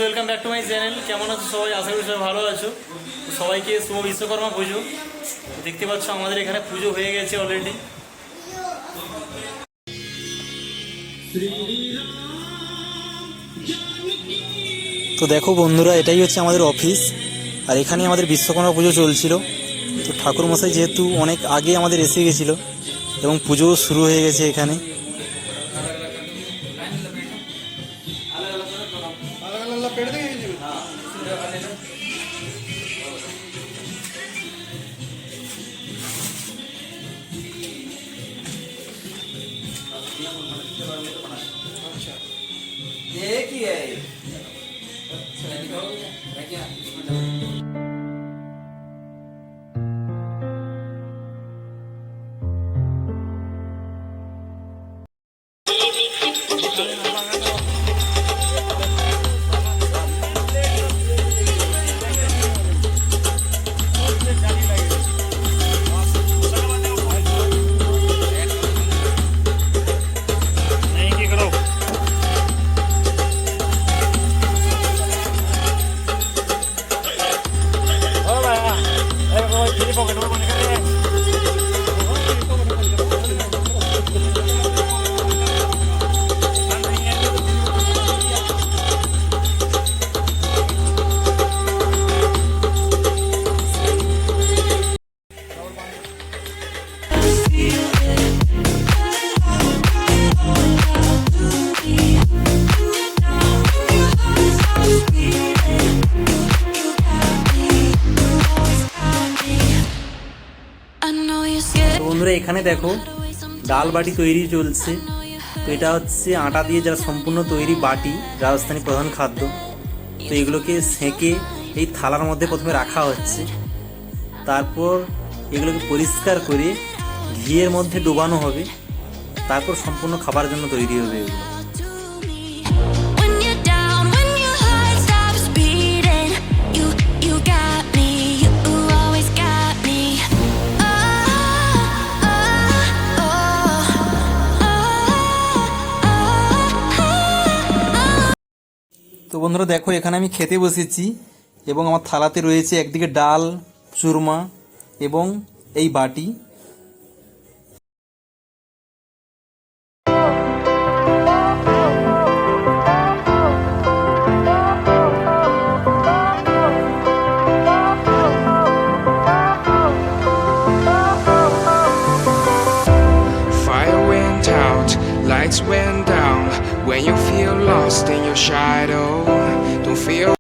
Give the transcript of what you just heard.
Welcome back to my channel. কেমন আছো সবাই? আশা করি সবাই ভালো আছো। সবাইকে শুভ বিশ্বকর্মা পুজো। দেখতে পাচ্ছ আমাদের এখানে পুজো হয়ে গেছে অলরেডি। তো দেখো বন্ধুরা, এটাই হচ্ছে আমাদের অফিস, আর এখানে আমাদের বিশ্বকর্মা পুজো চলছিল। তো ঠাকুরমশাই যেহেতু অনেক আগে আমাদের এসে গেছিলো এবং পুজো শুরু হয়ে গেছে এখানে। বন্ধুরা এখানে দেখো ডাল বাটি তৈরি চলছে। তো এটা হচ্ছে আটা দিয়ে যারা সম্পূর্ণ তৈরি বাটি, রাজস্থানী প্রধান খাদ্য। তো এগুলোকে সেঁকে এই থালার মধ্যে প্রথমে রাখা হচ্ছে, তারপর এগুলোকে পরিষ্কার করে ঘিয়ের মধ্যে ডোবানো হবে, তারপর সম্পূর্ণ খাবার জন্য তৈরি হবে এগুলো। তো বন্ধুরা দেখো, এখানে আমি খেতে বসেছি এবং আমার থালাতে রয়েছে একদিকে ডাল, চুরমা এবং এই বাটি। Fire went out, lights went down. When you feel lost in your shadow, don't feel